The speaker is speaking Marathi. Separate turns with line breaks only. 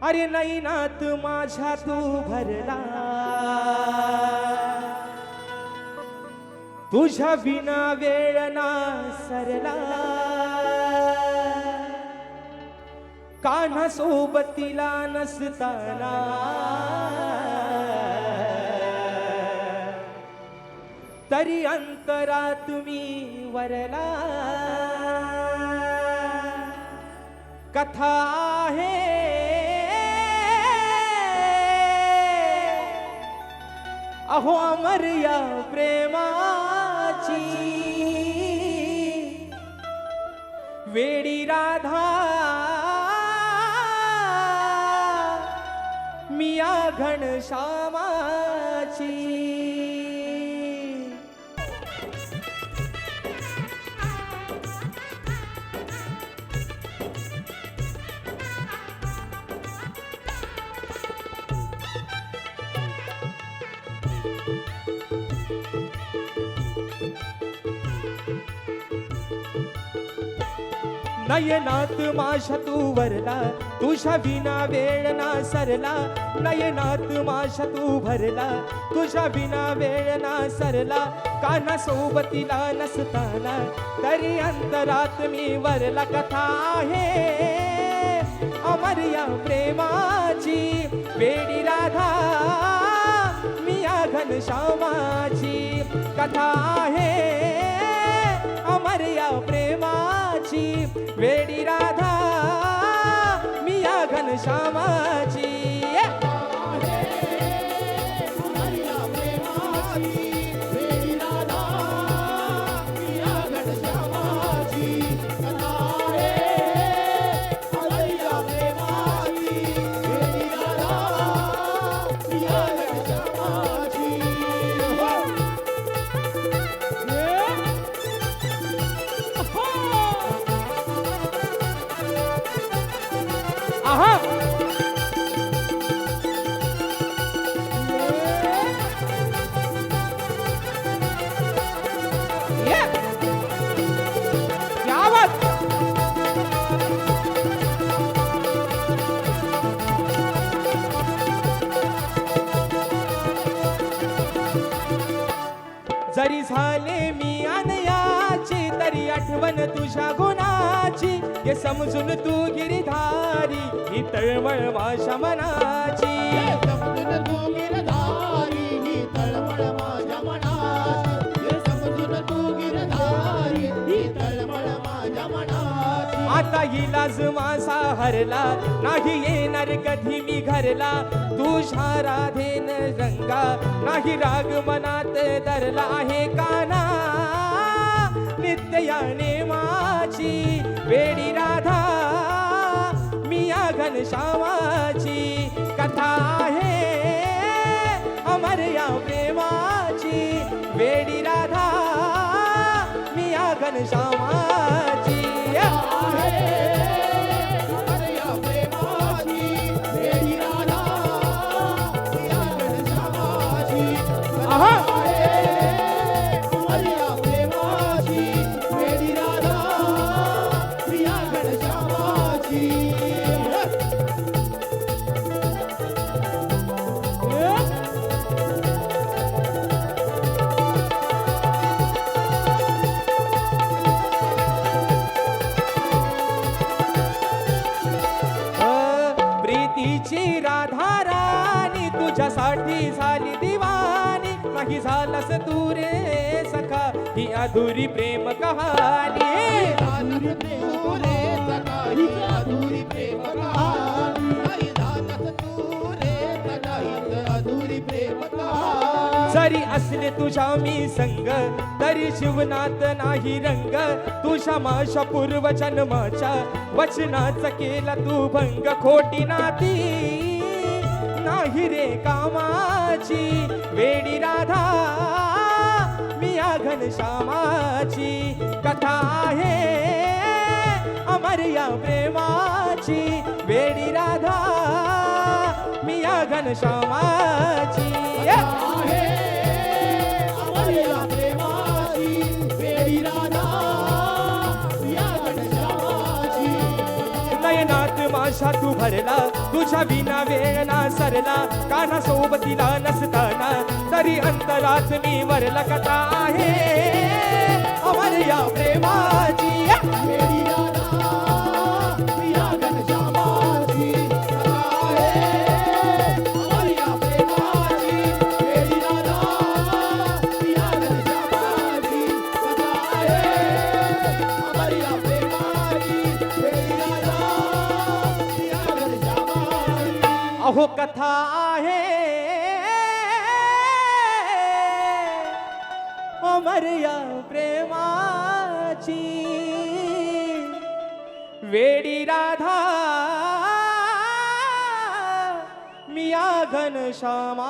अरे नैनात माझ्या तू भरला, तुझ्या विना वेळ ना सरला, कान्हा सोबतीला नसताना तरी अंतरात मी वरला. कथा आहे अहो अमर या प्रेमाची, वेडी राधा मिया घनश्यामाची. नयनात माझ्या तू वरला, तुझ्या विना वेळ ना सरला. नयनात माझ्या तू भरला, तुझ्या विना वेळ ना सरला, कान्हा सोबतीला नसताना तरी अंतरात मी वरला. कथा आहे अमर या प्रेमाची, वेडी राधा मिया घनश्यामाची. कथा आहे अमर या प्रेमाची, वेडी राधा मिया घनश्यामाची. आहा ये क्या बात. जरी झाले मी अनयाची तरी आठवण तुझ्या गुणाची, हे समजून तू गिरधारी ही तळमळ माझ्या मनाची.
समजून तू गिरधारी ही तळमळ माझ्या मनाची, समजून तू गिरधारी ही तळमळ माझ्या मनाची.
आता इलाज माझा हरला, नाही येणार कधी मी घरला. तुझ्या राधेन रंगा नाही राग मनात धरला आहे. काना नित्याने माझी, वेडी राधा मिया घनश्यामाची. कथा आहे अमर या प्रेमाची, वेडी राधा मिया घनश्यामाची. आहा प्रीतीची राधा राणी तुझ्यासाठी झाली दिवाणी. नाही झालंस तू रे सखा ही अधुरी प्रेम कहाणी.
अधुरी प्रेम सखा ही अधुरी प्रेम कहाणी. नाही झालंस तू रे सखा ही अधुरी प्रेम कहाणी.
जरी असले तुझ्या मी संग तरी जीवनात नाही रंग. तुझ्या माझ्या पूर्व जन्माच्या वचनाचा केला तू भंग. खोटी नाती नाही रे कामाची, वेडी राधा मिया घनश्यामाची. कथा आहे अमर या प्रेमाची, वेडी राधा मिया घनश्यामाची. नयनात माझ्या तू अश्रू भरला तुझ्या विना वेळ ना सरला कान्हा सोबतीला नसताना तरी अंतरात मी वरला कथा आहे अमर या प्रेमाची
वेडी राधा प्रिया घनश्यामाची सखा आहे अमर या प्रेमाची वेडी राधा प्रिया घनश्यामाची सखा आहे अमर या प्रेमाची वेडी राधा प्रिया घनश्यामाची
अहो कथा आहे अमर या प्रेमाची वेडी राधा मिया घनश्यामा